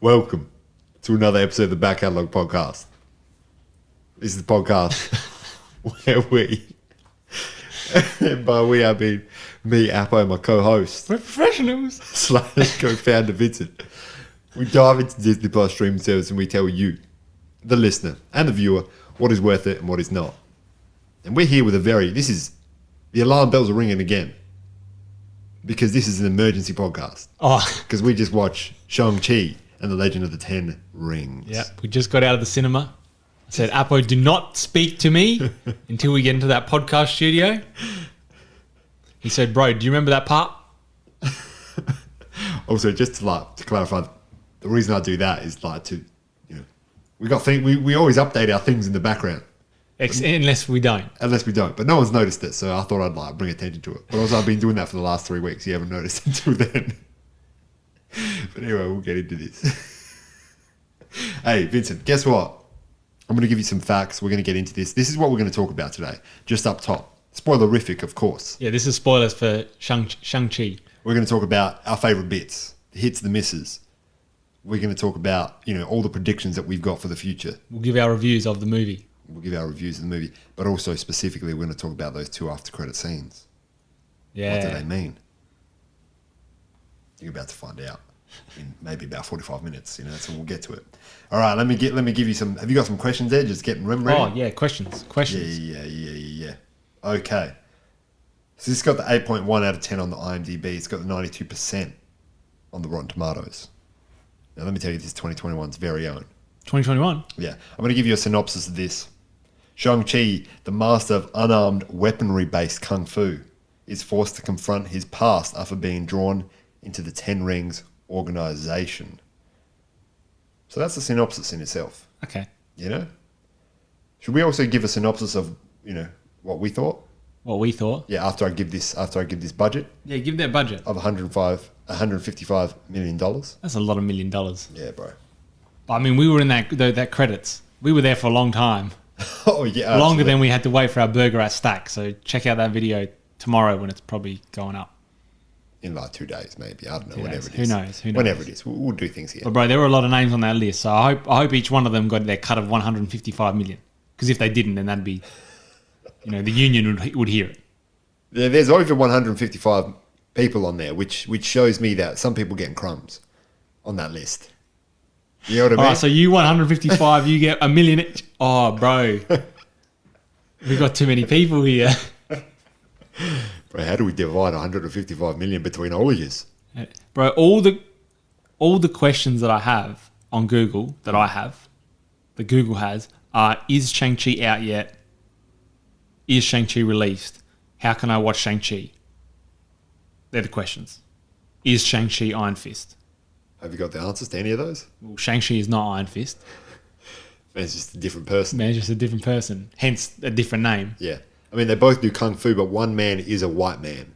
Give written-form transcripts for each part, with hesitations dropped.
Welcome to another episode of the Back Catalogue podcast. This is the podcast where we, and by we I mean me, Appo, my co-host. We're professionals. / co-founder Vincent. We dive into Disney Plus streaming service and we tell you, the listener and the viewer, what is worth it and what is not. And we're here with the alarm bells are ringing again. Because this is an emergency podcast. Oh. Because we just watched Shang-Chi and the Legend of the Ten Rings. Yeah, we just got out of the cinema. I said, Appo, do not speak to me until we get into that podcast studio. He said, bro, do you remember that part? Also, just to clarify, the reason I do that is we always update our things in the background. Unless we don't. But no one's noticed it, so I thought I'd bring attention to it. But also, I've been doing that for the last 3 weeks. You haven't noticed until then. But anyway, we'll get into this. Hey, Vincent, guess what? I'm going to give you some facts. We're going to get into this. This is what we're going to talk about today, just up top. Spoilerific, of course. Yeah, this is spoilers for Shang-Chi. We're going to talk about our favourite bits, the hits, the misses. We're going to talk about, all the predictions that we've got for the future. We'll give our reviews of the movie. But also specifically, we're going to talk about those 2 after-credit scenes. Yeah. What do they mean? You're about to find out in maybe about 45 minutes, so we'll get to it. All right, let me give you some. Have you got some questions there? Just getting them ready. Oh yeah, questions. Yeah. Okay. So this got the 8.1 out of 10 on the IMDb. It's got the 92% on the Rotten Tomatoes. Now let me tell you, this is 2021's very own. 2021. Yeah, I'm going to give you a synopsis of this. Shang-Chi, the master of unarmed weaponry-based kung fu, is forced to confront his past after being drawn into the Ten Rings organization. So that's the synopsis in itself. Okay. Should we also give a synopsis of, what we thought? What we thought? Yeah, after I give this budget. Yeah, give that budget. Of $155 million. That's a lot of $1 million. Yeah, bro. I mean, we were in that credits. We were there for a long time. Oh, yeah. Absolutely. Longer than we had to wait for our burger at Stack. So check out that video tomorrow when it's probably going up. In 2 days, maybe. I don't know. Whenever it is. Who knows? Whenever it is. We'll do things here. But, bro, there were a lot of names on that list. So I hope each one of them got their cut of $155 million. Because if they didn't, then that'd be, the union would hear it. Yeah, there's over 155 people on there, which shows me that some people getting crumbs on that list. You know what I mean? Oh, so you 155, you get $1 million each. Oh, bro. We got too many people here. Bro, how do we divide 155 million between all of yous? Bro, all the questions that I have on Google, that Google has, are, is Shang-Chi out yet? Is Shang-Chi released? How can I watch Shang-Chi? They're the questions. Is Shang-Chi Iron Fist? Have you got the answers to any of those? Well, Shang-Chi is not Iron Fist. Man's just a different person. Hence a different name. Yeah. I mean, they both do kung fu, but one man is a white man.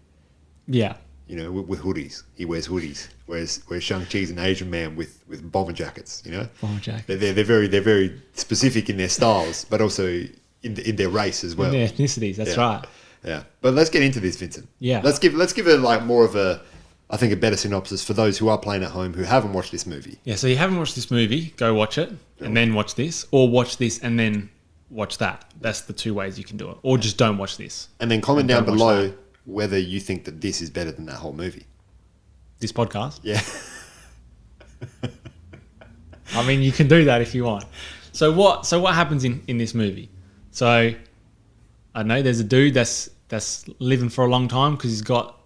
Yeah. With hoodies. He wears hoodies. Whereas Shang-Chi's an Asian man with bomber jackets, Bomber jackets. They're very specific in their styles, but also in their race as well. In their ethnicities, that's right. Yeah. But let's get into this, Vincent. Yeah. Let's give it more of a better synopsis for those who are playing at home who haven't watched this movie. Yeah, so you haven't watched this movie, go watch it, and then watch this, or watch this and then watch that. That's the 2 ways you can do it. Or just don't watch this. And then comment down below whether you think that this is better than that whole movie. This podcast? Yeah. I mean, you can do that if you want. So what happens in this movie? So, I don't know, there's a dude that's living for a long time because he's got,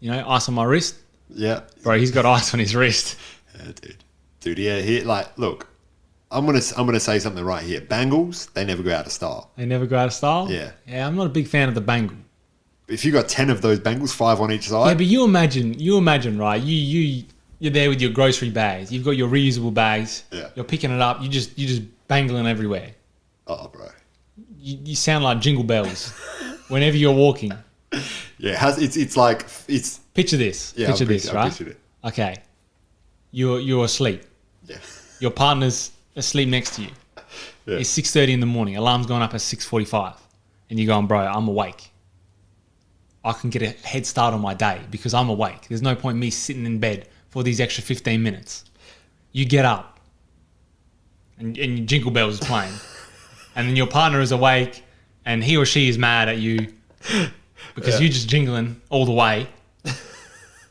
ice on my wrist. Yeah. Bro, he's got ice on his wrist. Yeah, dude, yeah, look, I'm gonna say something right here. Bangles, they never go out of style. They never go out of style? Yeah. Yeah, I'm not a big fan of the bangle. If you got 10 of those bangles, 5 on each side. Yeah, but you imagine, right? You're there with your grocery bags. You've got your reusable bags. Yeah. You're picking it up. You just bangling everywhere. Oh, bro. You sound like jingle bells whenever you're walking. Yeah, it's. Picture this. Yeah, picture this, right? I pictured it. Okay. You're asleep. Yeah. Your partner's asleep next to you. Yeah. It's 6:30 in the morning. Alarm's going up at 6:45, and you're going, bro, I'm awake. I can get a head start on my day because I'm awake. There's no point in me sitting in bed for these extra 15 minutes. you get up and Jingle Bells is playing, and then your partner is awake and he or she is mad at you because you're just jingling all the way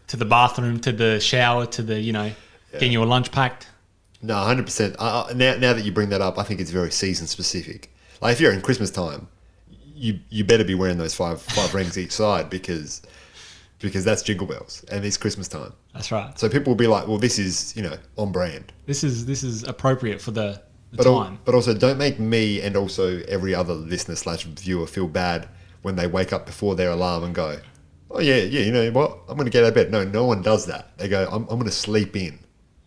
to the bathroom, to the shower, to the, getting your lunch packed. No, 100%. Now that you bring that up, I think it's very season specific. Like if you're in Christmas time, you better be wearing those five rings each side because that's Jingle Bells and it's Christmas time. That's right. So people will be like, well, this is, on brand. This is appropriate for the but time. But also don't make me and also every other listener / viewer feel bad when they wake up before their alarm and go, oh yeah, you know what? I'm going to get out of bed. No one does that. They go, I'm going to sleep in.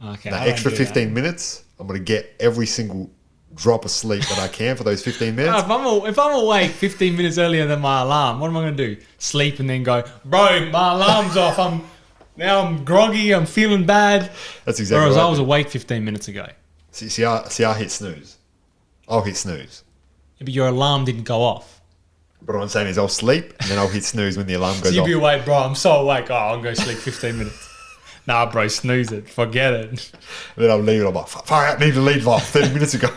Okay. That extra 15 minutes, I'm going to get every single drop of sleep that I can for those 15 minutes. If I'm awake 15 minutes earlier than my alarm, what am I going to do? Sleep and then go, bro, my alarm's off. I'm groggy. I'm feeling bad. That's exactly Whereas right. I was awake 15 minutes ago. See, I hit snooze. I'll hit snooze. Yeah, but your alarm didn't go off. But what I'm saying is I'll sleep and then I'll hit snooze when the alarm goes So you'd off. be awake, bro. I'm so awake. Oh, I'll go sleep 15 minutes. Nah, bro, snooze it. Forget it. And then I'll leave it. I'm like, fuck, I need to leave like 30 minutes ago.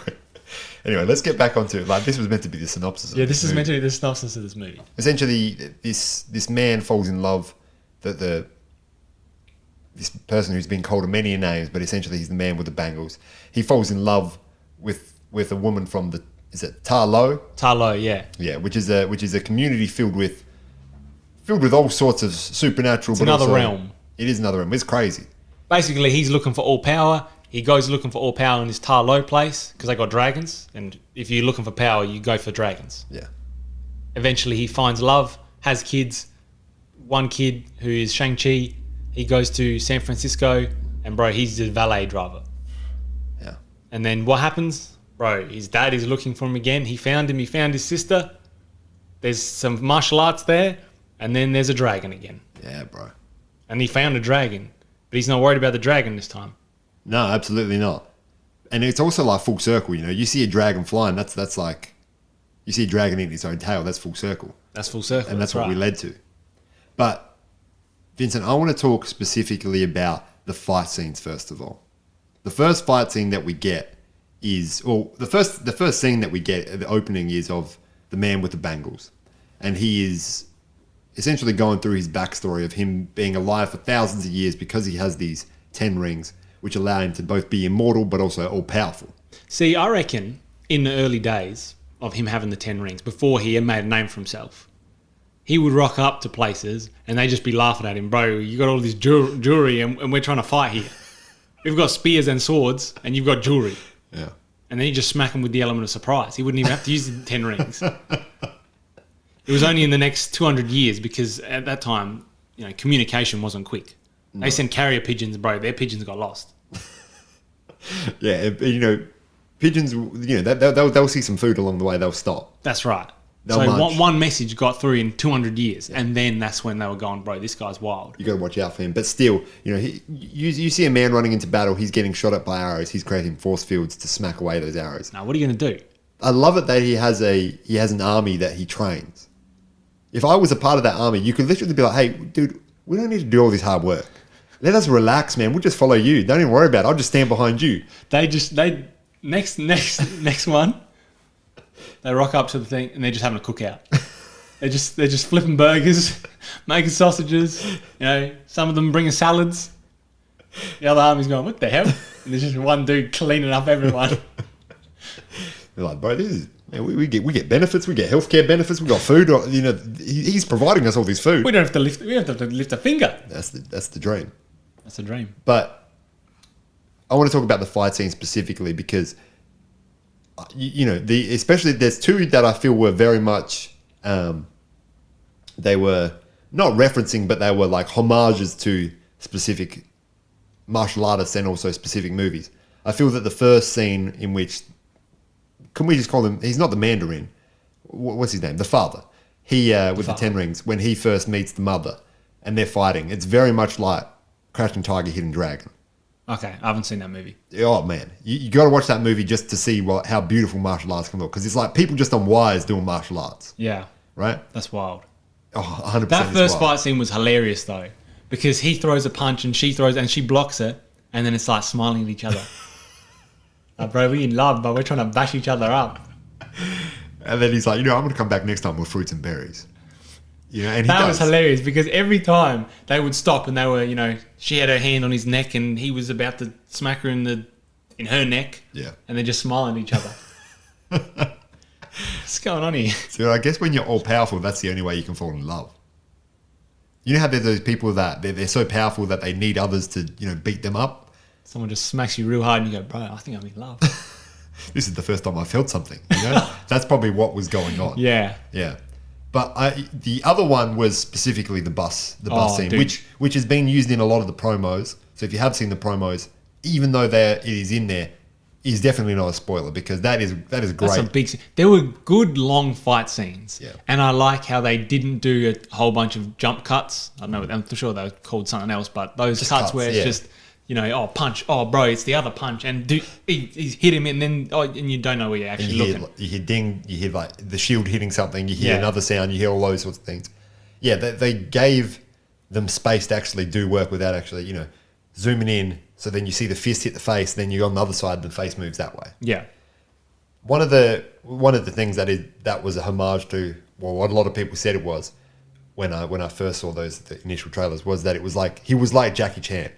Anyway, let's get back onto it. Like, this was meant to be the synopsis. Yeah, this is meant to be the synopsis of this movie. Essentially, this man falls in love. This person who's been called many names, but essentially he's the man with the bangles. He falls in love with a woman from is it Tarlo? Tarlo, yeah. Yeah, which is a community filled with all sorts of supernatural. It's but another also, realm. It is another realm. It's crazy. Basically, he's looking for all power. He goes looking for all power in this Tarlo place because they got dragons. And if you're looking for power, you go for dragons. Yeah. Eventually, he finds love, has kids. One kid who is Shang-Chi, he goes to San Francisco, and bro, he's the valet driver. Yeah. And then what happens? Bro, his dad is looking for him again. He found him. He found his sister. There's some martial arts there, and then there's a dragon again. Yeah, bro. And he found a dragon, but he's not worried about the dragon this time. No, absolutely not. And it's also like full circle, You see a dragon flying, that's like, you see a dragon eating its own tail, that's full circle. That's full circle. And that's what right. we led to. But, Vincent, I want to talk specifically about the fight scenes first of all. The first fight scene that we get is, the first scene that we get at the opening is of the man with the bangles. And he is essentially going through his backstory of him being alive for thousands of years because he has these 10 rings, which allow him to both be immortal but also all-powerful. See, I reckon in the early days of him having the 10 rings, before he had made a name for himself, he would rock up to places and they'd just be laughing at him. Bro, you got all this jewelry and we're trying to fight here. We've got spears and swords and you've got jewelry. Yeah. And then you just smack him with the element of surprise. He wouldn't even have to use the 10 rings. It was only in the next 200 years because at that time, communication wasn't quick. No. They sent carrier pigeons, bro. Their pigeons got lost. Yeah, pigeons, they'll see some food along the way. They'll stop. That's right. They'll so one message got through in 200 years. Yeah. And then that's when they were going, bro, this guy's wild. You got to watch out for him. But still, you see a man running into battle. He's getting shot at by arrows. He's creating force fields to smack away those arrows. Now, what are you going to do? I love it that he has an army that he trains. If I was a part of that army, you could literally be like, hey, dude, we don't need to do all this hard work. Let us relax, man. We'll just follow you. Don't even worry about it. I'll just stand behind you. Next one, they rock up to the thing and they're just having a cookout. they're just flipping burgers, making sausages. Some of them bringing salads. The other army's going, what the hell? And there's just one dude cleaning up everyone. They're like, bro, this is. Man, we get benefits. We get healthcare benefits. We got food. He's providing us all this food. We don't have to lift. We don't have to lift a finger. That's the dream. That's the dream. But I want to talk about the fight scene specifically because especially there's two that I feel were very much they were not referencing, but they were like homages to specific martial artists and also specific movies. I feel that the first scene in which, can we just call him, he's not the Mandarin, what's his name? The father. He, with the 10 rings, when he first meets the mother and they're fighting, it's very much like Crouching Tiger, Hidden Dragon. Okay, I haven't seen that movie. Oh, man. You got to watch that movie just to see how beautiful martial arts can look. Because it's like people just on wires doing martial arts. Yeah. Right? That's wild. Oh, 100%. That first fight scene was hilarious, though. Because he throws a punch and she blocks it. and then it's like smiling at each other. Like, bro, we in love, but we're trying to bash each other up. And then he's like, I'm going to come back next time with fruits and berries. And he That does. was hilarious because every time they would stop and they were, she had her hand on his neck and he was about to smack her in her neck. Yeah. And they're just smiling at each other. What's going on here? So I guess when you're all powerful, that's the only way you can fall in love. You know how there's those people that they're so powerful that they need others to, beat them up? Someone just smacks you real hard and you go, bro, I think I'm in love. This is the first time I felt something. That's probably what was going on. Yeah. Yeah. But the other one was specifically the bus scene, dude. which has been used in a lot of the promos. So if you have seen the promos, even though it is in there, is definitely not a spoiler because that is great. That's a big scene. There were good long fight scenes. Yeah. And I like how they didn't do a whole bunch of jump cuts. I don't know, I'm sure they were called something else, but those cuts where it's just, punch, bro, it's the other punch, and he's hit him, and then and you don't know where you're actually looking. You hear ding, you hear like the shield hitting something, you hear another sound, you hear all those sorts of things. Yeah, they gave them space to actually do work without actually, zooming in. So then you see the fist hit the face, then you're on the other side, the face moves that way. Yeah. One of the things that was a homage to, well, what a lot of people said it was when I first saw the initial trailers was that it was like he was like Jackie Chan.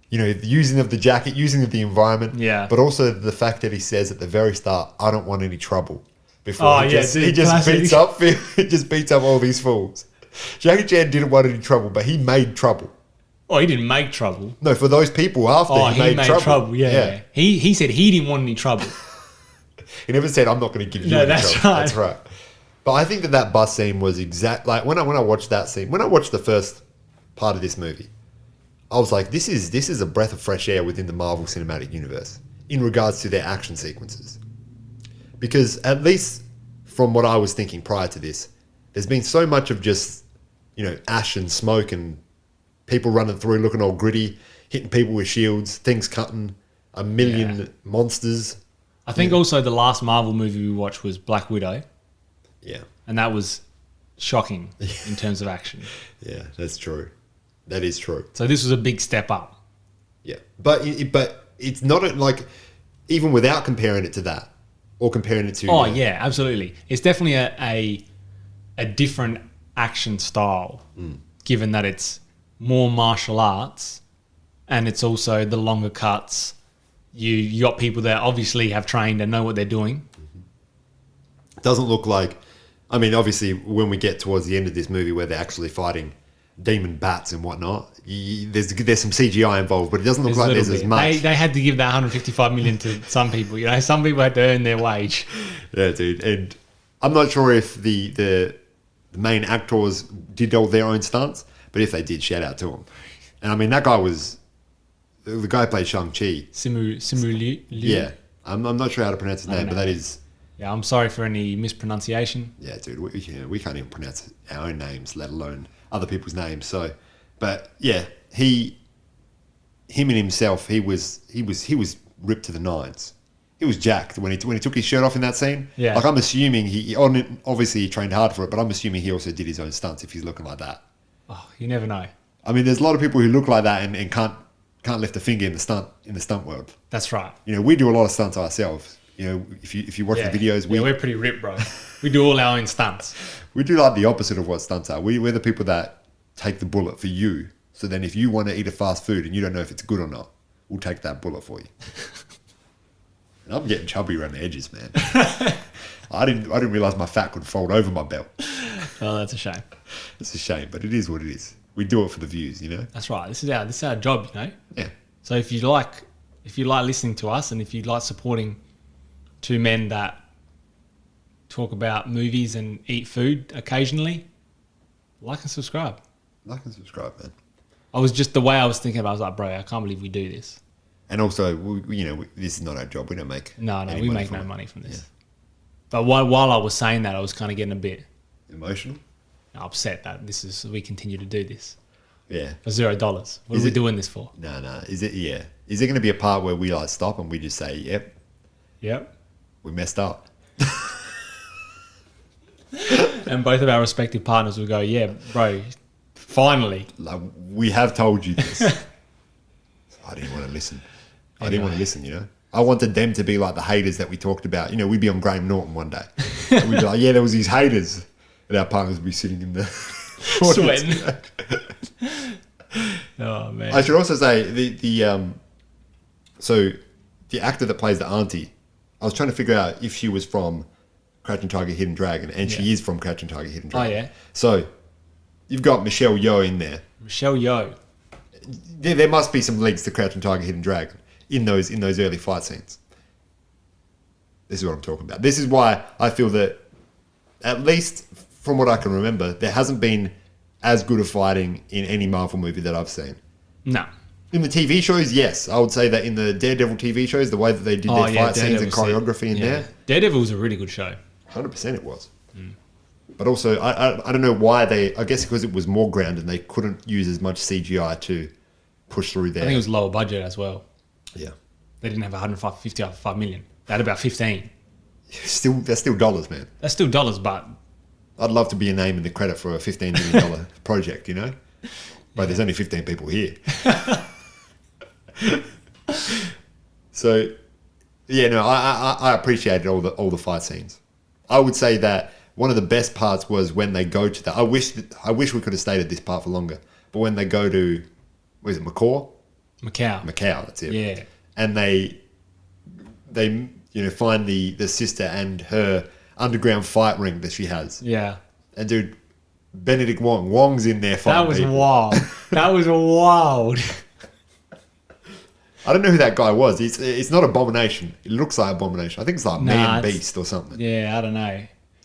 The using of the jacket, using of the environment, but also the fact that he says at the very start, "I don't want any trouble." Before he just beats up all these fools. Jackie Chan didn't want any trouble, but he made trouble. Oh, he didn't make trouble. No, for those people after he made trouble. Yeah. He said he didn't want any trouble. He never said, "I'm not going to give you any trouble." Right. That's right. But I think that bus scene was like when I watched that scene, when I watched the first part of this movie, I was like, this is a breath of fresh air within the Marvel Cinematic Universe in regards to their action sequences. Because at least from what I was thinking prior to this, there's been so much of just, ash and smoke and people running through looking all gritty, hitting people with shields, things cutting, a million monsters. I think also the last Marvel movie we watched was Black Widow. Yeah. And that was shocking in terms of action. Yeah, that's true. That is true. So this was a big step up. Yeah. But it's not like, even without comparing it to that, or comparing it to... Oh, yeah, absolutely. It's definitely a different action style, given that it's more martial arts and it's also the longer cuts. You got people that obviously have trained and know what they're doing. It doesn't look like... I mean, obviously, when we get towards the end of this movie where they're actually fighting demon bats and whatnot, there's some CGI involved, but it doesn't look like there's as much. They had to give that 155 million to some people. Some people had to earn their wage. Yeah, dude. And I'm not sure if the main actors did all their own stunts, but if they did, shout out to them. And I mean, that guy was the guy who played Shang-Chi. Simu Liu. Yeah, I'm not sure how to pronounce his name, but that is. Yeah, I'm sorry for any mispronunciation. Yeah, dude, we can't even pronounce our own names, let alone other people's names. So, but yeah, him and himself, he was ripped to the nines. He was jacked when he took his shirt off in that scene. Yeah, like I'm assuming obviously he trained hard for it, but I'm assuming he also did his own stunts if he's looking like that. Oh, you never know. I mean, there's a lot of people who look like that and can't lift a finger in the stunt world. That's right. We do a lot of stunts ourselves. If you watch the videos, we're pretty ripped, bro. We do all our own stunts. We do like the opposite of what stunts are. We're the people that take the bullet for you. So then if you want to eat a fast food and you don't know if it's good or not, we'll take that bullet for you. And I'm getting chubby around the edges, man. I didn't realize my fat could fold over my belt. Oh, that's a shame. It's a shame, but it is what it is. We do it for the views, That's right. This is our job, Yeah. So if you like listening to us and if you like supporting two men that talk about movies and eat food occasionally, like and subscribe. Like and subscribe, man. The way I was thinking about it, I was like, bro, I can't believe we do this. And also, this is not our job. We don't make we make no money from this. Yeah. But while I was saying that, I was kind of getting a bit emotional, upset that we continue to do this. Yeah. For $0. What are we doing this for? No. Is it? Yeah. Is there going to be a part where we stop and we just say, "Yep, we messed up," and both of our respective partners will go, "Yeah, bro, finally, we have told you this." I didn't want to listen. I didn't want to listen, you know. I wanted them to be like the haters that we talked about. You know, we'd be on Graham Norton one day. And we'd be like, yeah, there was these haters. And our partners would be sitting in the Sweating. Oh, man. I should also say so the actor that plays the auntie, I was trying to figure out if she was from Crouching Tiger, Hidden Dragon, and she is from Crouching Tiger, Hidden Dragon. Oh, yeah. So you've got Michelle Yeoh in there. Michelle Yeoh. There must be some links to Crouching Tiger, Hidden Dragon in those early fight scenes. This is what I'm talking about. This is why I feel that, at least from what I can remember, there hasn't been as good a fighting in any Marvel movie that I've seen. No. In the TV shows, yes. I would say that in the Daredevil TV shows, the way that they did their fight scenes and choreography in there. Daredevil was a really good show. 100% it was. But also, I don't know why I guess because it was more grounded and they couldn't use as much CGI to push through there. I think it was lower budget as well. Yeah. They didn't have 155 million. They had about 15. That's still dollars, man. That's still dollars, but... I'd love to be a name in the credit for a $15 million project, you know? But there's only 15 people here. So, yeah, no, I appreciated all the fight scenes. I would say that one of the best parts was when they go to I wish we could have stayed at this part for longer. But when they go to, what is it, Macau, that's it. Yeah. And they find the sister and her underground fight ring that she has. Yeah. And dude, Benedict Wong's in there fighting. That was people. wild. That was wild. I don't know who that guy was. It's not Abomination. It looks like Abomination. I think it's like Man Beast or something. Yeah, I don't know.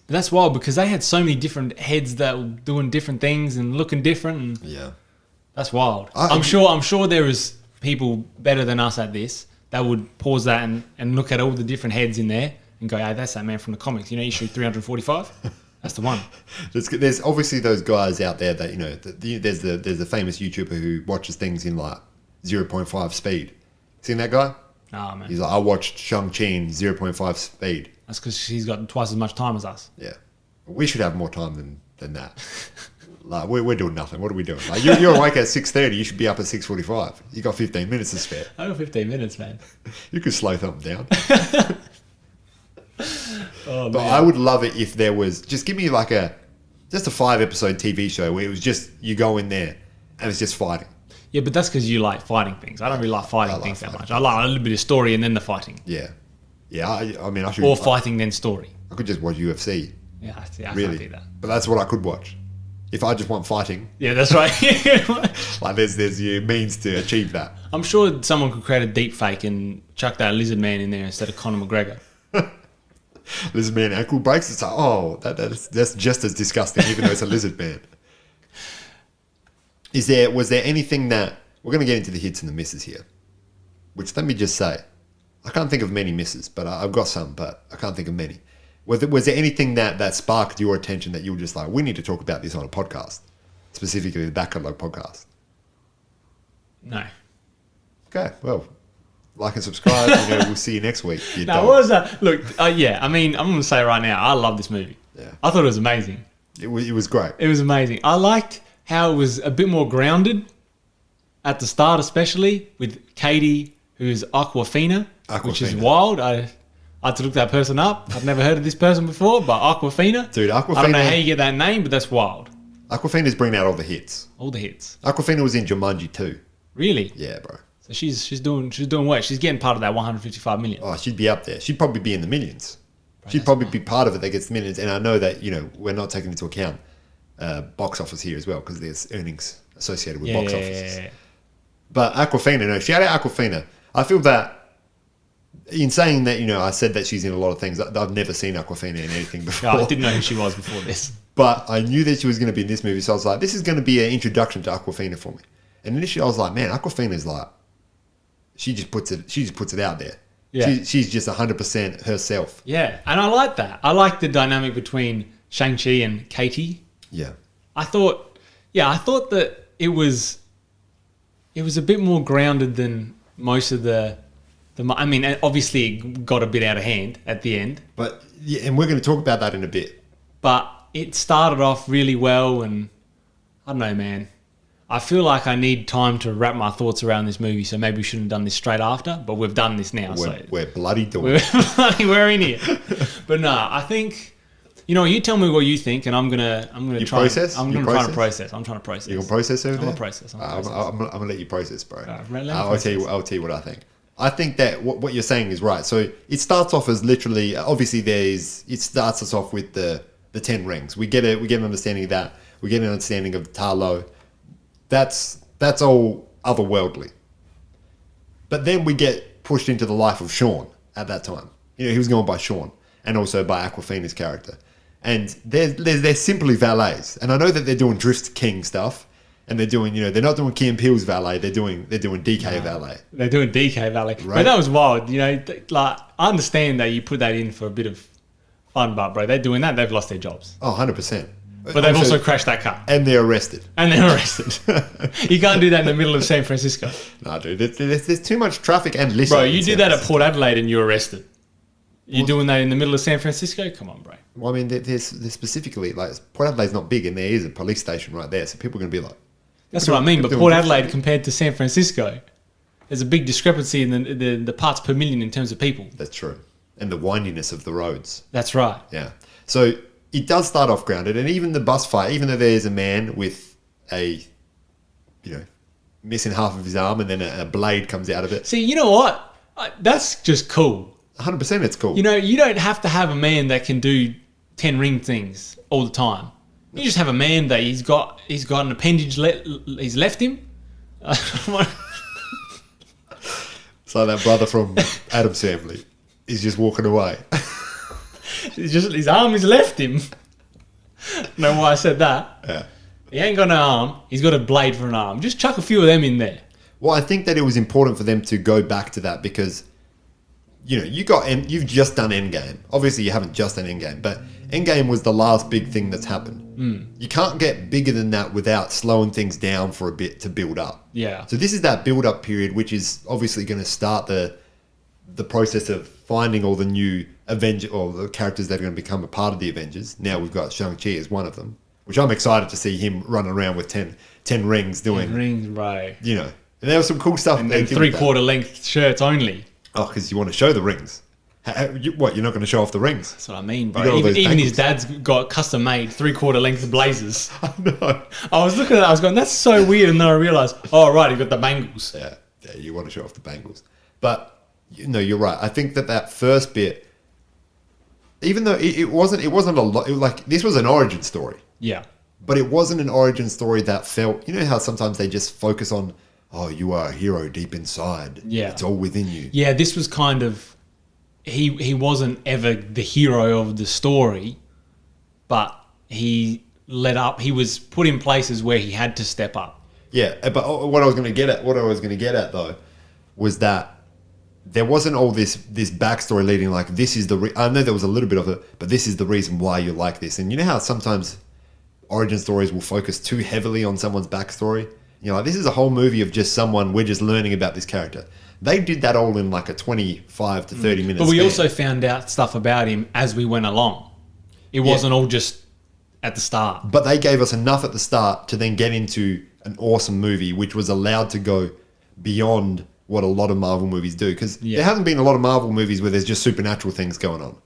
But that's wild because they had so many different heads that were doing different things and looking different. And Yeah. that's wild. I'm sure there is people better than us at this that would pause that and look at all the different heads in there and go, hey, that's that man from the comics. You know, issue 345? That's the one. There's obviously those guys out there that, you know, there's the famous YouTuber who watches things in like 0.5 speed. Seen that guy? Oh, man. He's like, I watched Shang-Chi in 0.5 speed. That's because he's got twice as much time as us. Yeah. We should have more time than that. Like, we're doing nothing. What are we doing? Like, you're awake at 6:30. You should be up at 6:45. You got 15 minutes to spare. I got 15 minutes, man. You could slow something down. Oh, but man. I would love it if there was, just give me like just a 5-episode TV show where it was just, you go in there and it's just fighting. Yeah, but that's because you like fighting things. I don't really like fighting things that much. I like a little bit of story and then the fighting. Yeah. Yeah, I mean, I should... Or fighting, then story. I could just watch UFC. Yeah, I really. can't do that. But that's what I could watch. If I just want fighting. Yeah, that's right. Like, there's means to achieve that. I'm sure someone could create a deep fake and chuck that lizard man in there instead of Conor McGregor. Lizard man ankle breaks. It's like, oh, that's just as disgusting, even though it's a lizard man. Was there anything that... We're going to get into the hits and the misses here. Which, let me just say, I can't think of many misses, but I've got some, but I can't think of many. Was there anything that sparked your attention that you were just like, we need to talk about this on a podcast? Specifically the Back Catalogue podcast? No. Okay, well, like and subscribe. We'll see you next week. No, what was that? Look, yeah, I mean, I'm going to say right now, I love this movie. Yeah. I thought it was amazing. It was great. It was amazing. I liked how it was a bit more grounded at the start, especially with Katie, who's Aquafina, which is wild. I had to look that person up. I've never heard of this person before, but Aquafina. Dude, Aquafina... I don't know how you get that name, but that's wild. Aquafina's bringing out all the hits. All the hits. Aquafina was in Jumanji too. Really? Yeah, bro. So she's doing work. She's getting part of that 155 million. Oh, she'd be up there. She'd probably be in the millions. Bro, She'd probably be part of it that gets the millions. And I know that, we're not taking into account box office here as well because there's earnings associated with box offices. Yeah. But Aquafina, no, shout out Aquafina. I feel that in saying that, I said that she's in a lot of things. I've never seen Aquafina in anything before. No, I didn't know who she was before this. But I knew that she was going to be in this movie, so I was like, this is going to be an introduction to Aquafina for me. And initially I was like, man, Aquafina's like, she just puts it out there. Yeah. She's just 100% herself. Yeah, and I like that. I like the dynamic between Shang-Chi and Katie. Yeah. I thought that it was a bit more grounded than most of the I mean, obviously it got a bit out of hand at the end. But yeah, and we're going to talk about that in a bit. But it started off really well, and I don't know, man. I feel like I need time to wrap my thoughts around this movie, so maybe we shouldn't have done this straight after, but we've done this now. We're bloody doing we're in here. But no, I think, you tell me what you think, and I'm gonna try. Process? I'm You trying to process. I'm trying to process. You gonna process over I'm there? gonna process. I'm gonna let you process, bro. I'll tell you what I think. I think that what you're saying is right. So it starts off as literally, obviously it starts us off with the 10 rings. We get an understanding of that. We get an understanding of Tarlo. That's all otherworldly. But then we get pushed into the life of Sean at that time. He was going by Sean, and also by Aquafina's character. And they're simply valets. And I know that they're doing Drift King stuff, and they're doing, they're not doing Key and Peele's valet. They're doing DK valet. They're doing DK valet. Right? But that was wild. Like, I understand that you put that in for a bit of fun, but bro, they're doing that. They've lost their jobs. Oh, 100%. But they've also crashed that car. And they're arrested. You can't do that in the middle of San Francisco. No, dude. There's too much traffic and litter. Bro, you did that at Port Adelaide and you're arrested. You're doing that in the middle of San Francisco? Come on, bro. Well, I mean, there's specifically, like, Port Adelaide's not big, and there is a police station right there, so people are going to be like... That's what I mean, but Port Adelaide compared to San Francisco, there's a big discrepancy in the parts per million in terms of people. That's true. And the windiness of the roads. That's right. Yeah. So it does start off grounded, and even the bus fight, even though there's a man with a, missing half of his arm and then a blade comes out of it. See, you know what? That's just cool. 100% it's cool. You don't have to have a man that can do 10 ring things all the time. You just have a man that he's got an appendage he's left him. So that brother from Adam's Family is just walking away. His arm is left him. Know why I said that? Yeah. He ain't got an arm. He's got a blade for an arm. Just chuck a few of them in there. Well, I think that it was important for them to go back to that because, you've just done Endgame. Obviously, you haven't just done Endgame, but Endgame was the last big thing that's happened. You can't get bigger than that without slowing things down for a bit to build up. Yeah. So this is that build-up period, which is obviously going to start the process of finding all the new Avengers, or the characters that are going to become a part of the Avengers. Now we've got Shang-Chi as one of them, which I'm excited to see him running around with 10 rings doing. 10 rings, right. And there was some cool stuff. And 3/4 length shirts only. Oh, because you want to show the rings. What, you're not going to show off the rings? That's what I mean, bro. Even his dad's got custom-made 3/4 length blazers. I know. I was looking at that, I was going, that's so weird, and then I realised, oh, right, he got the bangles. Yeah, you want to show off the bangles. But, you're right. I think that first bit, even though it wasn't a lot, this was an origin story. Yeah. But it wasn't an origin story that felt, how sometimes they just focus on, oh, you are a hero deep inside. Yeah. It's all within you. Yeah, this was kind of, he wasn't ever the hero of the story, but he was put in places where he had to step up. Yeah, but what I was going to get at though, was that there wasn't all this backstory leading, like, this is I know there was a little bit of it, but this is the reason why you're like this. And you know how sometimes origin stories will focus too heavily on someone's backstory? This is a whole movie of just someone, we're just learning about this character. They did that all in like a 25 to 30 minutes. But we also found out stuff about him as we went along. It wasn't all just at the start. But they gave us enough at the start to then get into an awesome movie, which was allowed to go beyond what a lot of Marvel movies do. Because there hasn't been a lot of Marvel movies where there's just supernatural things going on.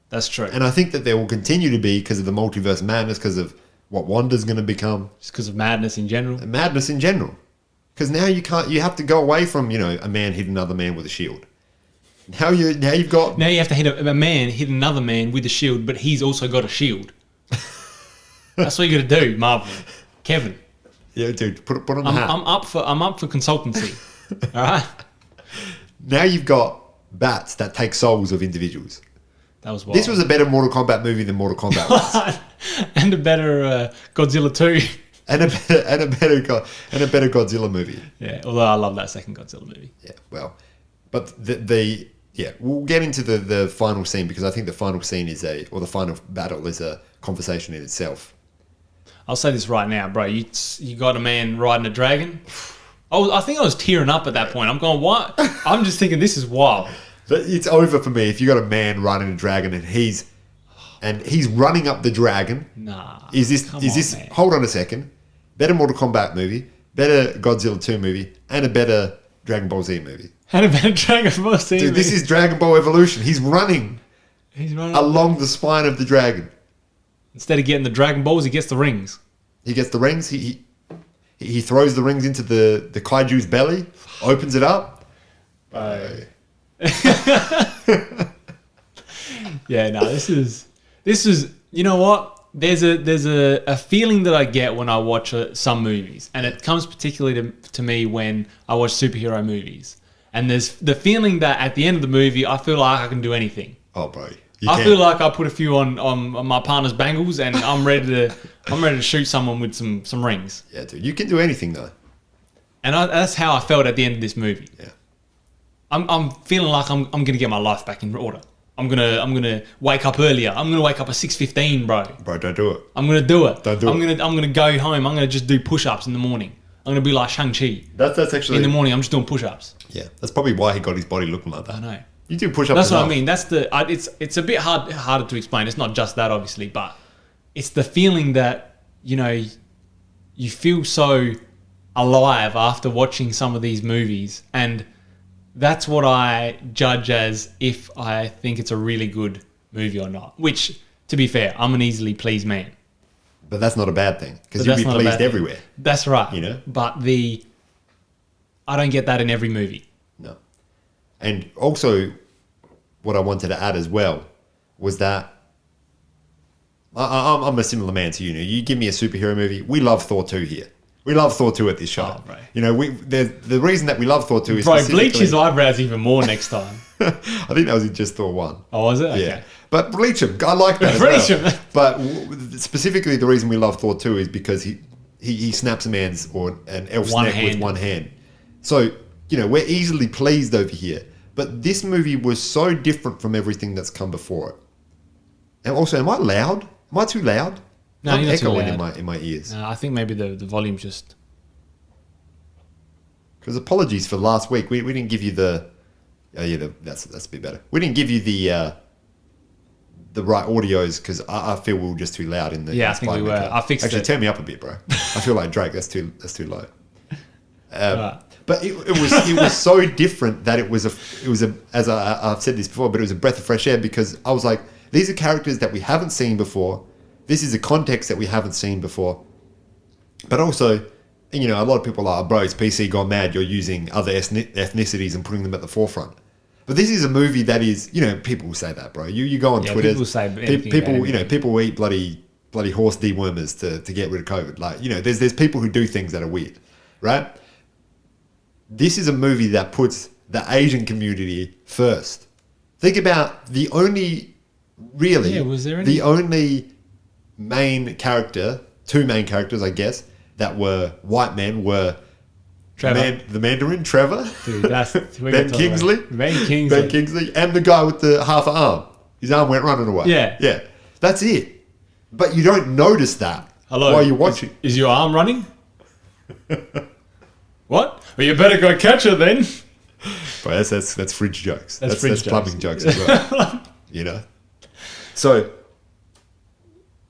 That's true. And I think that there will continue to be because of the multiverse madness, because of what Wanda's going to become. Just because of madness in general. And madness in general. Because now you have to go away from, a man hit another man with a shield. Now you have to hit a man hit another man with a shield, but he's also got a shield. That's what you got to do, Marvel. Kevin. Yeah, dude, put on the hat. I'm up for consultancy. All right. Now you've got bats that take souls of individuals. That was wild. This was a better Mortal Kombat movie than Mortal Kombat was. And a better Godzilla 2. And a better Godzilla movie. Yeah, although I love that second Godzilla movie. Yeah, well, but we'll get into the final scene, because I think the final scene or the final battle is a conversation in itself. I'll say this right now, bro. You got a man riding a dragon. I think I was tearing up at that point. I'm going, what? I'm just thinking, this is wild. But it's over for me if you got a man riding a dragon and he's running up the dragon. Nah. Is this? Man. Hold on a second. Better Mortal Kombat movie. better Godzilla 2 movie, and a better Dragon Ball Z movie. And a better Dragon Ball Z. Dude, this is Dragon Ball Evolution. He's running running along the spine of the dragon. Instead of getting the Dragon Balls, he gets the rings. He gets the rings. He throws the rings into the kaiju's belly, opens it up. Bye. Yeah, no, this is you know what? There's a feeling that I get when I watch some movies, and it comes particularly to me when I watch superhero movies. And there's the feeling that at the end of the movie, I feel like I can do anything. Oh, bro. I feel like I put a few on my partner's bangles, and I'm ready to shoot someone with some rings. Yeah, dude, you can do anything though. And that's how I felt at the end of this movie. Yeah. I'm feeling like I'm gonna get my life back in order. I'm gonna wake up earlier. I'm gonna wake up at 6:15, bro. Bro, don't do it. I'm gonna do it. Don't do it. I'm gonna go home. I'm gonna just do push-ups in the morning. I'm gonna be like Shang-Chi. That's actually In the morning, I'm just doing push-ups. Yeah, that's probably why he got his body looking like that. I know. You do push-ups. That's enough. what I mean. That's it's a bit harder to explain. It's not just that, obviously, but it's the feeling that, you know, you feel so alive after watching some of these movies, and that's what I judge as if I think it's a really good movie or not. Which, to be fair, I'm an easily pleased man. But that's not a bad thing, because But you'll that's be not a bad pleased thing. everywhere. That's right. You know? But I don't get that in every movie. No. And also, what I wanted to add as well was that I'm a similar man to you. You give me a superhero movie, we love Thor 2 here. We love Thor 2 at this show. Oh, right. You know, the reason that we love Thor 2 is Bro, specifically- bleach his eyebrows even more next time. I think that was in just Thor 1. Oh, was it? Okay. Yeah. But bleach him. I like that as Bleach well. him. But specifically the reason we love Thor 2 is because he snaps a man's or an elf's One neck with hand. one hand. So, you know, we're easily pleased over here. But this movie was so different from everything that's come before it. And also, am I loud? Am I too loud? No, I'm you're not too echoing loud. in my ears. I think maybe the volume's just... Because apologies for last week. We didn't give you the... Oh, yeah, that's a bit better. We didn't give you the right audios because I feel we were just too loud in the... Yeah, I think we were. I fixed Actually, it. turn me up a bit, bro. I feel like Drake. That's too low. Right. But it was so different that it was a as I've said this before, but it was a breath of fresh air because I was like, these are characters that we haven't seen before. This is a context that we haven't seen before. But also, you know, a lot of people are, bro, it's PC gone mad. You're using other ethnicities and putting them at the forefront. But this is a movie that is, you know, people will say that, bro. You go on Twitter. People say anything people, about you know, people eat bloody horse dewormers to get rid of COVID. Like, you know, there's people who do things that are weird, right? This is a movie that puts the Asian community first. Think about the only, really, was there any? the only main character, two main characters, I guess, that were white men were Trevor. the Mandarin, Trevor, Dude, that's... Ben Kingsley, Ben Kingsley. and the guy with the half an arm. His arm went running away. Yeah. Yeah. That's it. But you don't notice that Hello. while you're watching. Is your arm running? What? Well, you better go catch her then. Bro, that's fridge jokes. That's fridge plumbing jokes as well. You know? So,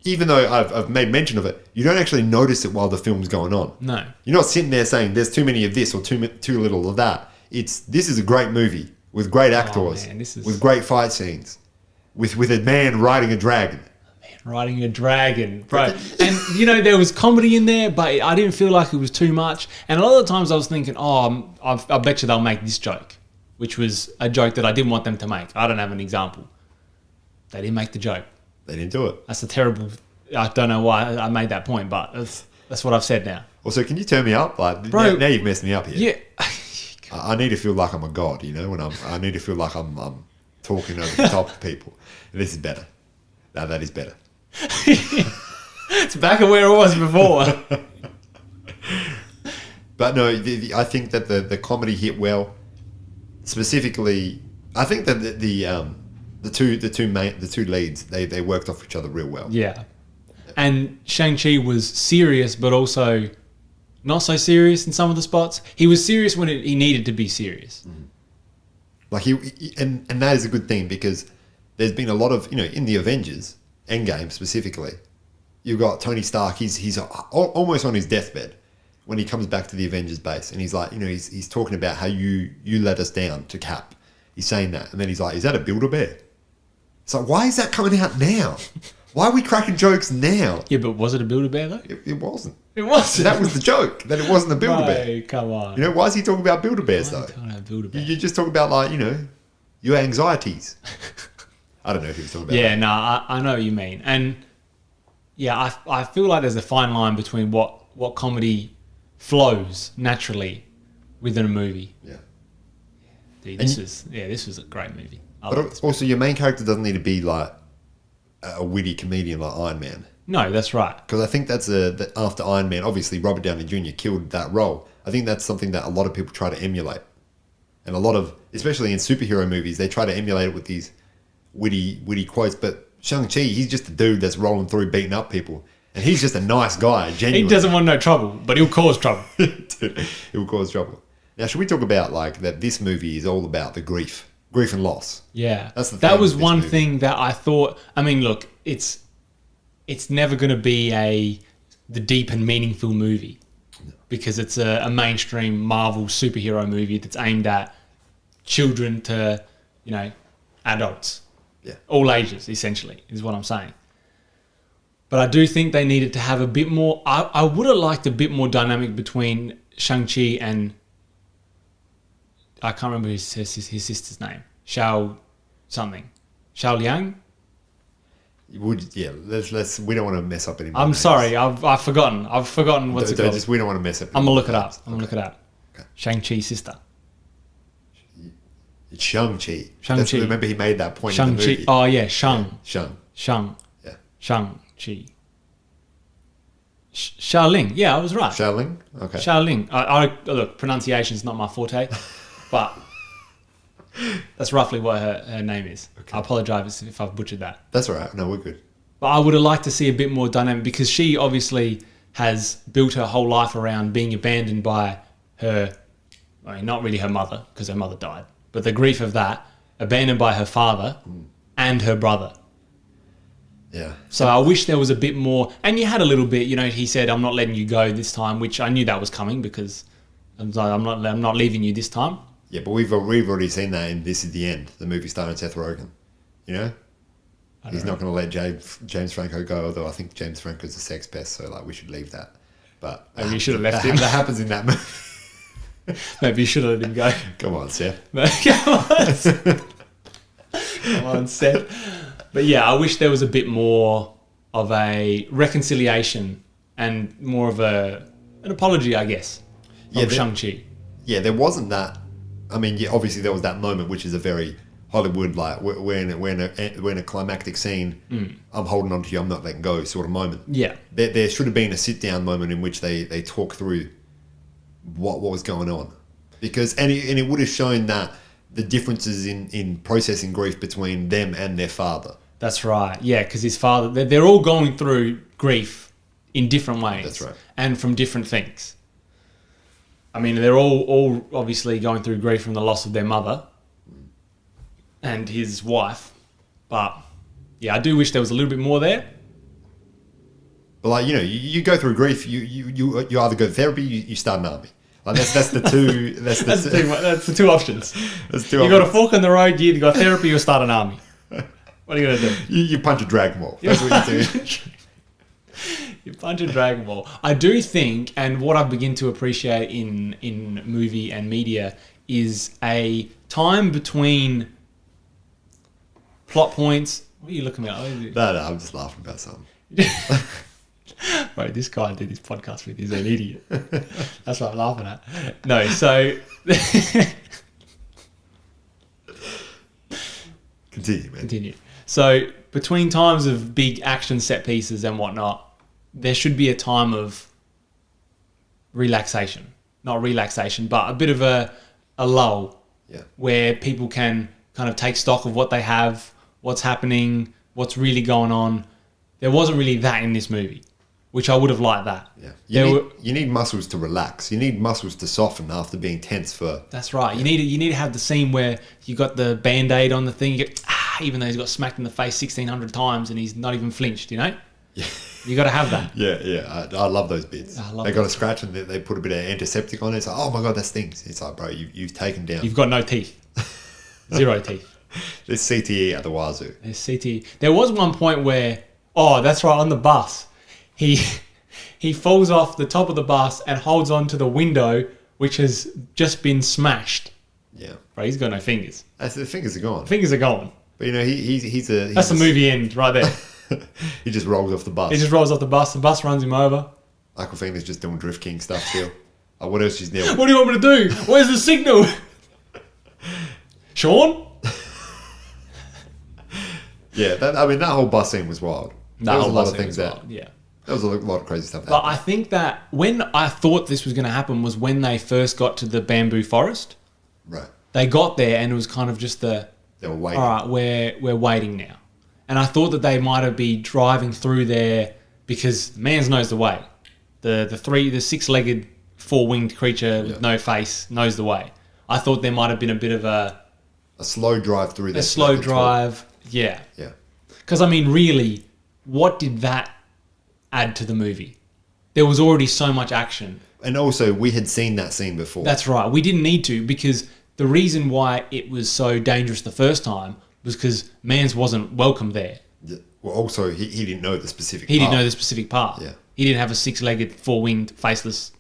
even though I've made mention of it, you don't actually notice it while the film's going on. No. You're not sitting there saying, there's too many of this or too little of that. This is a great movie with great actors, man, this is- with great fight scenes, with a man riding a dragon. Riding a dragon, bro. And, you know, there was comedy in there, but I didn't feel like it was too much. And a lot of the times I was thinking, I bet you they'll make this joke, which was a joke that I didn't want them to make. I don't have an example. They didn't make the joke. They didn't do it. That's a terrible... I don't know why I made that point, but that's what I've said now. Also, can you turn me up? Like, Bro, now you've messed me up here. Yeah. I need to feel like I'm a god, you know, I need to feel like I'm talking over the top of people. And this is better. Now that is better. It's back at where it was before. But no, I think that the comedy hit well. Specifically, I think that the two leads they worked off each other real well. Yeah. And Shang-Chi was serious, but also not so serious in some of the spots. He was serious when he needed to be serious. Like and that is a good thing because there's been a lot of, you know, in the Avengers Endgame specifically, you've got Tony Stark. He's almost on his deathbed, when he comes back to the Avengers base, and he's like, he's talking about how you let us down to Cap. He's saying that, and then he's like, "Is that a Build-A-Bear?" It's like, why is that coming out now? Why are we cracking jokes now? Yeah, but was it a Build-A-Bear though? It wasn't. It wasn't. That was the joke. That it wasn't a Build-A-Bear. No, come on. Why is he talking about Build-A-Bears though? You just talk about your anxieties. I don't know if he was talking about. Yeah, no, I know what you mean, and yeah, I feel like there's a fine line between what comedy flows naturally within a movie. Yeah. Dude, this was a great movie. But also, your main character doesn't need to be like a witty comedian like Iron Man. No, that's right. Because I think that's after Iron Man, obviously Robert Downey Jr. killed that role. I think that's something that a lot of people try to emulate, and a lot of, especially in superhero movies, they try to emulate it with these witty quotes. But Shang-Chi, he's just a dude that's rolling through beating up people, and he's just a nice guy. Genuinely, he doesn't want no trouble, but he'll cause trouble. Dude, he'll cause trouble. Now, should we talk about that? This movie is all about the grief and loss. Yeah, That was one thing that I thought. I mean, look, it's never going to be the deep and meaningful movie because it's a mainstream Marvel superhero movie that's aimed at children to adults, all ages essentially is what I'm saying. But I do think they needed to have a bit more. I would have liked a bit more dynamic between Shang-Chi and. I can't remember his sister's name. Xiao something. Xiao Liang? Let's we don't want to mess up anymore. I'm sorry, I've forgotten. I've forgotten what's it called. We don't want to mess up. I'm gonna look it up. Okay. Shang-Chi's sister. It's Shang-Chi. Shang-Chi. Remember he made that point Shang-Chi. in the movie. Oh yeah, Shang. Yeah. Shang-Chi. Xiaoling. Yeah, I was right. Xiaoling? Okay. Xiaoling. Look, pronunciation's not my forte. But that's roughly what her name is. Okay. I apologise if I've butchered that. That's all right. No, we're good. But I would have liked to see a bit more dynamic because she obviously has built her whole life around being abandoned by her, not really her mother because her mother died, but the grief of that, abandoned by her father and her brother. Yeah. So I wish there was a bit more, and you had a little bit, he said, "I'm not letting you go this time," which I knew that was coming because I'm not leaving you this time. Yeah, but we've already seen that in This Is the End, the movie starring Seth Rogen. He's not going to let James Franco go, although I think James Franco's a sex pest, so we should leave that. But maybe you should have left him. That happens in that movie. Maybe you should have let him go. Come on, Seth. Come on, Seth. But yeah, I wish there was a bit more of a reconciliation and more of an apology, I guess, from Shang-Chi. Yeah, there wasn't that. I mean, obviously there was that moment, which is a very Hollywood, we're in a climactic scene. I'm holding on to you, I'm not letting go, sort of moment. Yeah, there should have been a sit down moment in which they talk through what was going on, because it would have shown that the differences in processing grief between them and their father. That's right. Yeah, because his father, they're all going through grief in different ways. That's right, and from different things. I mean, they're all obviously going through grief from the loss of their mother and his wife. But, yeah, I do wish there was a little bit more there. But, you go through grief, you either go to therapy, you start an army. That's the two... That's the two options. You got a fork in the road, you either got therapy or start an army. What are you going to do? You punch a Dragon Ball. That's what you do. You punch a Dragon Ball. I do think, and what I begin to appreciate in movie and media is a time between plot points. What are you looking at? No, I'm just laughing about something. Right, this guy I did this podcast with is an idiot. That's what I'm laughing at. No, so... Continue, man. Continue. So, between times of big action set pieces and whatnot, there should be a time of relaxation. Not relaxation, but a bit of a lull. Yeah. Where people can kind of take stock of what they have, what's happening, what's really going on. There wasn't really that in this movie, which I would have liked that. Yeah. You need muscles to relax. You need muscles to soften after being tense for... That's right. Yeah. You need to have the scene where you got the Band-Aid on the thing, you get, even though he's got smacked in the face 1,600 times and he's not even flinched, Yeah. You got to have that. Yeah. I love those bits. I love They got a those. scratch and they put a bit of antiseptic on it. It's like, oh my God, that stings. It's like, bro, you've taken down. You've got no teeth. 0 teeth. There's CTE at the wazoo. There's CT. There was one point where, that's right, on the bus, he falls off the top of the bus and holds on to the window, which has just been smashed. Yeah. Right, he's got no fingers. The fingers are gone. Fingers are gone. But, he's That's the movie end right there. He just rolls off the bus. He just rolls off the bus runs him over. Aquafina's just doing Drift King stuff still. What else is there? What do you want me to do? Where's the signal? Sean? Yeah, that whole bus scene was wild. There was a lot of things there. Yeah. There was a lot of crazy stuff. But I think that when I thought this was going to happen was when they first got to the bamboo forest. Right. They got there and it was kind of just They were waiting. all right, we're waiting now. And I thought that they might have been driving through there because man's knows the way. The six-legged, four-winged creature with no face knows the way. I thought there might have been a bit of a slow drive through there. A slow drive, yeah. Yeah. Because, I mean, really, what did that add to the movie? There was already so much action. And also, we had seen that scene before. That's right. We didn't need to because the reason why it was so dangerous the first time was because Mans wasn't welcome there. Well, also, he didn't know the specific He part. didn't know the specific part. Yeah. He didn't have a six-legged, four-winged, faceless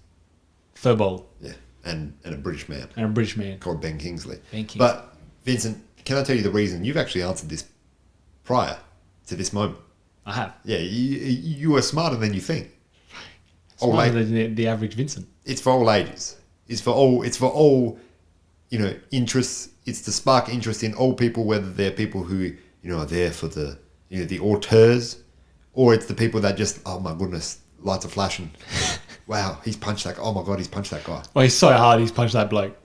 furball. Yeah. And a British man. And a British man. Called Ben Kingsley. Ben Kingsley. But, Vincent, can I tell you the reason? You've actually answered this prior to this moment. I have. Yeah, you are smarter than you think. Smarter than the average Vincent. It's for all ages. It's for all interests. It's to spark interest in all people, whether they're people who, are there for the auteurs, or it's the people that just, oh my goodness, lights are flashing. Wow, he's punched that guy. Oh my God, he's punched that guy. Well, he's so hard, he's punched that bloke.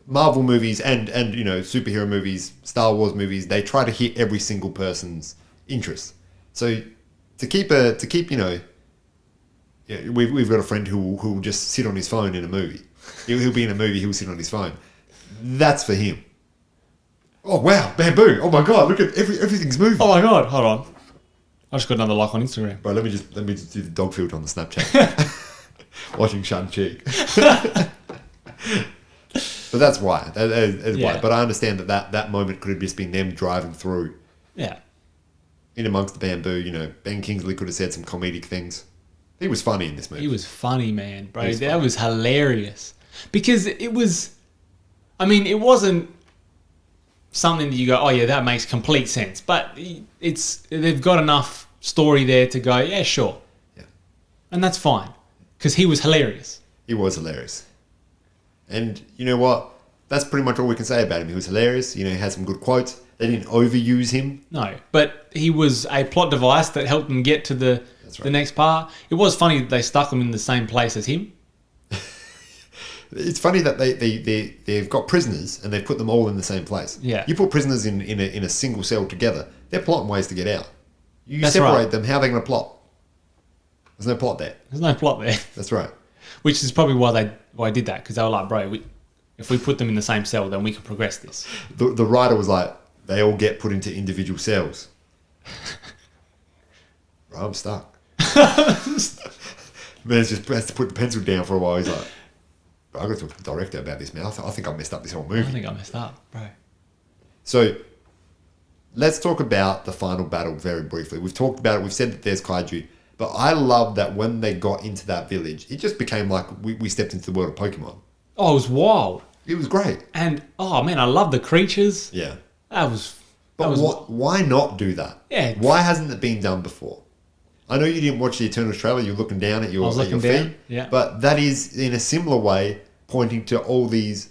Marvel movies and superhero movies, Star Wars movies, they try to hit every single person's interest. So we've got a friend who will just sit on his phone in a movie. He'll be in a movie, he'll sit on his phone. That's for him. Oh wow, bamboo! Oh my God, look at everything's moving. Oh my God, hold on. I just got another like on Instagram. Bro, let me just do the dog filter on the Snapchat. Watching Shang-Chi. But that's why. That is why. But I understand that moment could have just been them driving through. Yeah. In amongst the bamboo, Ben Kingsley could have said some comedic things. He was funny in this movie. He was funny, man, bro. That was hilarious. Because it wasn't something that you go, oh yeah, that makes complete sense. But they've got enough story there to go, yeah, sure. Yeah. And that's fine. Because he was hilarious. He was hilarious. And you know what? That's pretty much all we can say about him. He was hilarious. He had some good quotes. They didn't overuse him. No, but he was a plot device that helped them get to the next part. It was funny that they stuck him in the same place as him. It's funny that they've got prisoners and they've put them all in the same place. Yeah. You put prisoners in a single cell together, they're plotting ways to get out. You That's separate right. them, how are they going to plot? There's no plot there. There's no plot there. That's right. Which is probably why I did that, because they were like, bro, if we put them in the same cell, then we can progress this. The writer was like, they all get put into individual cells. Bro, I'm stuck. Man just has to put the pencil down for a while. He's like, bro, I've got to talk to the director about this, man. I think I messed up this whole movie. I think I messed up, bro. So, let's talk about the final battle very briefly. We've talked about it. We've said that there's kaiju. But I love that when they got into that village, it just became like we stepped into the world of Pokemon. Oh, it was wild. It was great. And, oh, man, I love the creatures. Yeah. Why not do that? Yeah. Why hasn't it been done before? I know you didn't watch the Eternals trailer. You're looking down at your feet. Yeah. But that is, in a similar way, pointing to all these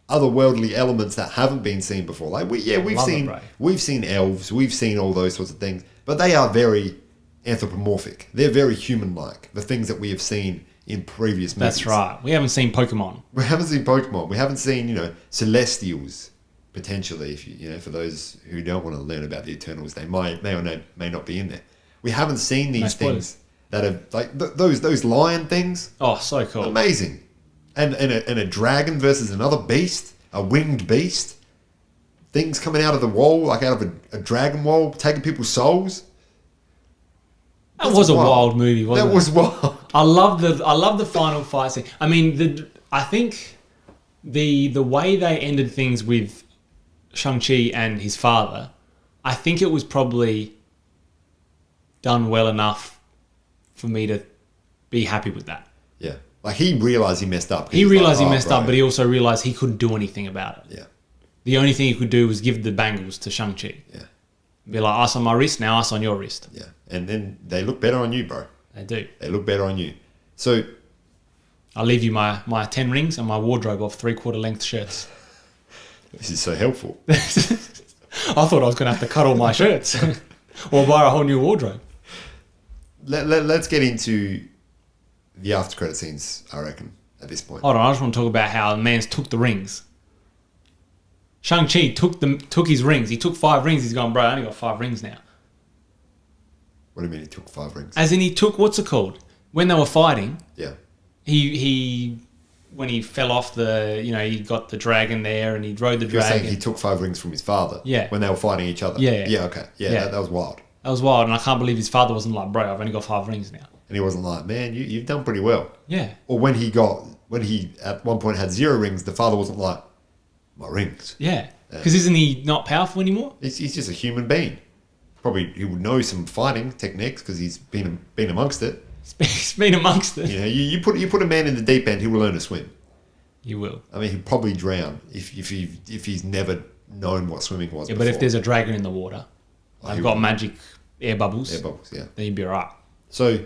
otherworldly elements that haven't been seen before. Like, we've seen elves. We've seen all those sorts of things. But they are very anthropomorphic. They're very human-like. The things that we have seen in previous movies. That's right. We haven't seen Pokemon. We haven't seen Pokemon. We haven't seen, Celestials, potentially. If for those who don't want to learn about the Eternals, they may or may not be in there. We haven't seen these things that are like those lion things. Oh, so cool. Amazing. And a dragon versus another beast, a winged beast. Things coming out of the wall, like out of a dragon wall, taking people's souls. That was a wild movie, wasn't it? That was wild. I love the final fight scene. I mean, I think the way they ended things with Shang-Chi and his father, I think it was probably done well enough for me to be happy with that. Yeah. Like, he realised he messed up. He realised he messed up, but he also realised he couldn't do anything about it. Yeah. The only thing he could do was give the bangles to Shang-Chi. Yeah. Be like, ice on my wrist, now ice on your wrist. Yeah. And then they look better on you, bro. They do. They look better on you. So... I'll leave you my 10 rings and my wardrobe of 3/4 length shirts. This is so helpful. I thought I was going to have to cut all my shirts or buy a whole new wardrobe. Let's get into the after credit scenes, I reckon, at this point. Hold on, I just want to talk about how the man's took the rings. Shang-Chi took his rings. He took 5 rings. He's gone, bro, I only got 5 rings now. What do you mean he took 5 rings? As in he took, what's it called? When they were fighting, Yeah. he when he fell off he got the dragon there and he rode the You're dragon. saying he took 5 rings from his father? Yeah. When they were fighting each other? Yeah. Yeah, okay. Yeah. That was wild. That was wild, and I can't believe his father wasn't like, bro, I've only got 5 rings now. And he wasn't like, man, you've done pretty well. Yeah. Or when he at one point had 0 rings, the father wasn't like, my rings. Yeah. Because isn't he not powerful anymore? He's just a human being. Probably he would know some fighting techniques because he's been amongst it. He's been amongst it. You know, you put a man in the deep end, he will learn to swim. You will. I mean, he'd probably drown if he's never known what swimming was. Yeah, before. but if there's a dragon in the water, they've got magic air bubbles. Air bubbles, yeah. Then you'd be alright. So,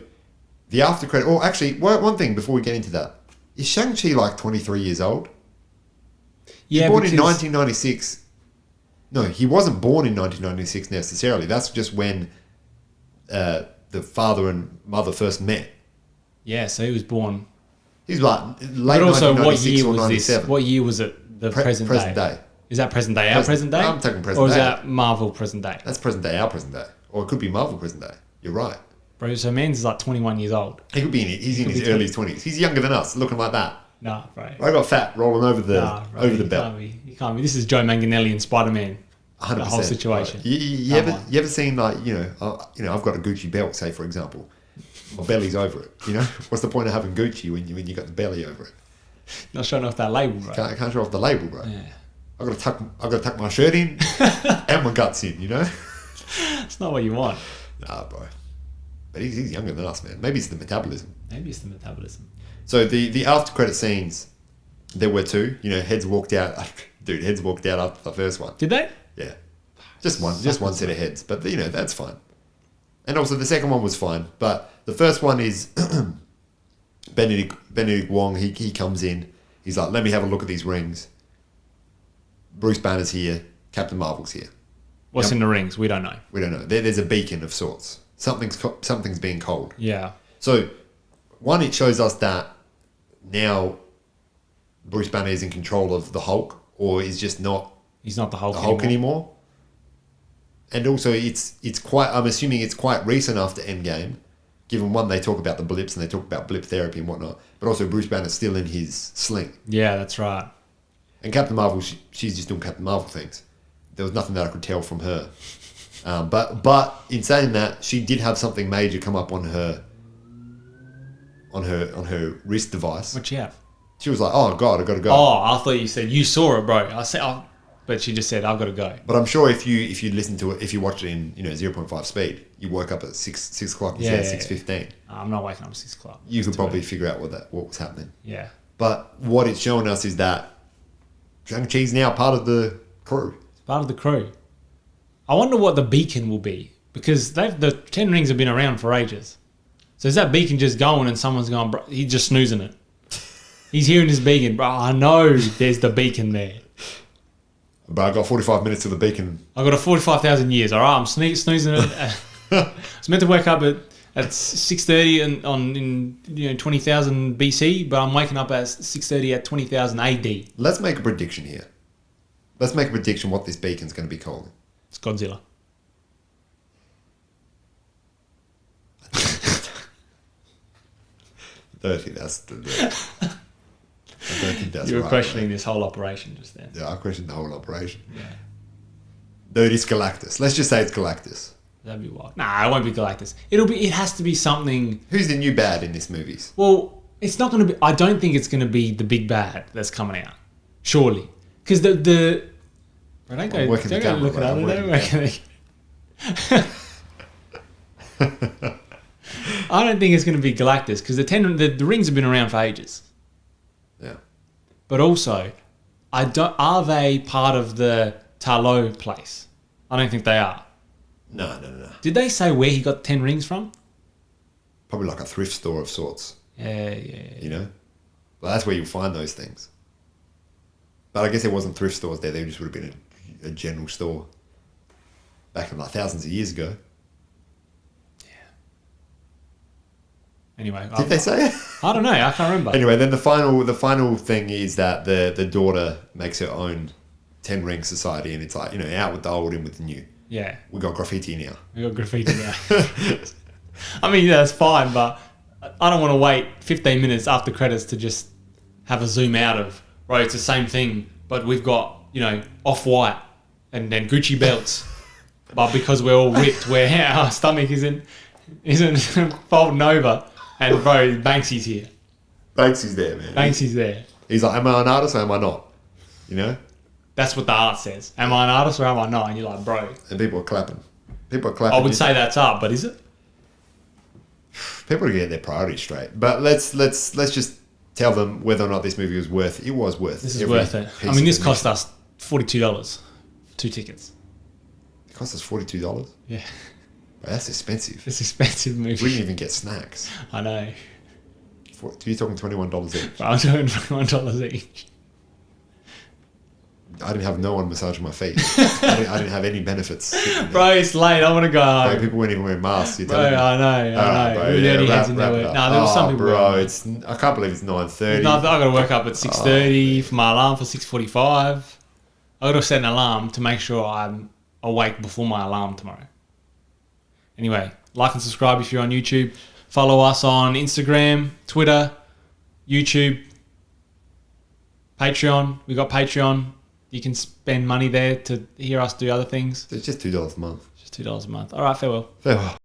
the after credit. Oh, actually, one thing before we get into that is Shang-Chi like 23 years old? Yeah, born in 1996. No, he wasn't born in 1996 necessarily. That's just when the father and mother first met. Yeah, so he was born. He's like late But also, 1996 what year or was 97. this? What year was it? The present day. Is that present day? Our present day? I'm taking present Or is day. that Marvel present day? That's present day, our present day. Or it could be Marvel present day. You're right. Bro, so man's like 21 years old. He could be he's in his early 20s. He's younger than us, looking like that. Nah, bro. I got fat rolling over the belt. You can't be. This is Joe Manganiello and Spider-Man. 100%. The whole situation. Right. You ever seen like I've got a Gucci belt, say for example, my belly's over it. You know, what's the point of having Gucci when you got the belly over it? Not showing off that label, bro. Can't show off the label, bro. Yeah. I got to tuck my shirt in and my guts in. You know, It's not what you want. nah, bro. But he's younger than us, man. Maybe it's the metabolism. Maybe it's the metabolism. So the after credit scenes, there were 2. You know, heads walked out. Dude, heads walked out after the first one. Did they? Yeah, just one set of heads. But that's fine. And also the second one was fine. But the first one is Benedict Wong. He comes in. He's like, let me have a look at these rings. Bruce Banner's here. Captain Marvel's here. What's in the rings? We don't know. We don't know. There's a beacon of sorts. Something's being cold. Yeah. So, one, it shows us that now Bruce Banner is in control of the Hulk, or is just not He's not the Hulk, anymore. And also, it's quite. I'm assuming it's quite recent after Endgame, given one they talk about the blips and they talk about blip therapy and whatnot. But also, Bruce Banner's still in his sling. Yeah, that's right. And Captain Marvel, she's just doing Captain Marvel things. There was nothing that I could tell from her. But in saying that, she did have something major come up on her wrist device. What'd she have? She was like, "Oh God, I got to go." Oh, I thought you said you saw it, bro. I said, but she just said, "I've got to go." But I'm sure if you listen to it, if you watched it in 0.5 speed, you woke up at 6 o'clock instead of 6:15. I'm not waking up at 6 o'clock. You could probably figure out what was happening. Yeah. But what it's showing us is that Shang-Chi's now part of the crew. It's part of the crew. I wonder what the beacon will be, because the 10 rings have been around for ages. So is that beacon just going and someone's going, bro, he's just snoozing it. He's hearing his beacon, bro. I know there's the beacon there. But I got 45 minutes to the beacon. I got a 45,000 years. All right, I'm snoozing it. I was meant to wake up at 6:30 in 20,000 BC, but I'm waking up at 6:30 at 20,000 AD. Let's make a prediction here. Let's make a prediction what this beacon's going to be called. It's Godzilla. I don't think that's You were right, questioning right? this whole operation just then. Yeah, I questioned the whole operation. Yeah. Dude, it's Galactus. Let's just say it's Galactus. That'd be wild. Nah, it won't be Galactus. It has to be something. Who's the new bad in this movies? Well, it's not going to be. I don't think it's going to be the big bad that's coming out. Surely, because the. I don't go. Working the Don't go camera, look at it. I don't think it's going to be Galactus because the rings have been around for ages. Yeah. But also, are they part of the Tarlo place? I don't think they are. No. Did they say where he got 10 rings from? Probably like a thrift store of sorts. Yeah. You know? Well, that's where you'll find those things. But I guess there wasn't thrift stores there. There just would have been a general store back in like thousands of years ago. Anyway, Did they say it? I don't know. I can't remember. Anyway, then the final thing is that the daughter makes her own 10 ring society, and it's like, you know, out with the old, in with the new. Yeah. We got graffiti now. We got graffiti now. I mean, yeah, that's fine, but I don't want to wait 15 minutes after credits to just have a zoom out of, right, it's the same thing, but we've got, you know, Off-White and then Gucci belts. But because we're all ripped, our stomach isn't folding over. And bro, Banksy's here. Banksy's there, man. Banksy's there. He's like, am I an artist or am I not? You know? That's what the art says. Am I an artist or am I not? And you're like, bro. And people are clapping. I would say that's art, but is it? People are getting their priorities straight. But let's just tell them whether or not this movie was worth it. It was worth it. This is worth it. I mean, this cost us $42 for 2 tickets. It cost us $42? Yeah. Bro, that's expensive. It's an expensive movie. We didn't even get snacks. I know. You're talking $21 each. I'm talking $21 each. I didn't have no one massaging my feet. I didn't have any benefits. Bro, it's late. I want to go home. Bro, people weren't even wearing masks. You're Bro, telling me. I know. Bro, With dirty heads in there. it up. No, there was some people. Bro, I can't believe it's 9:30. No, I got to work up at 6:30 for my alarm for 6:45. I got to set an alarm to make sure I'm awake before my alarm tomorrow. Anyway, like and subscribe if you're on YouTube. Follow us on Instagram, Twitter, YouTube, Patreon. We got Patreon. You can spend money there to hear us do other things. It's just $2 a month. Just $2 a month. All right, farewell. Farewell.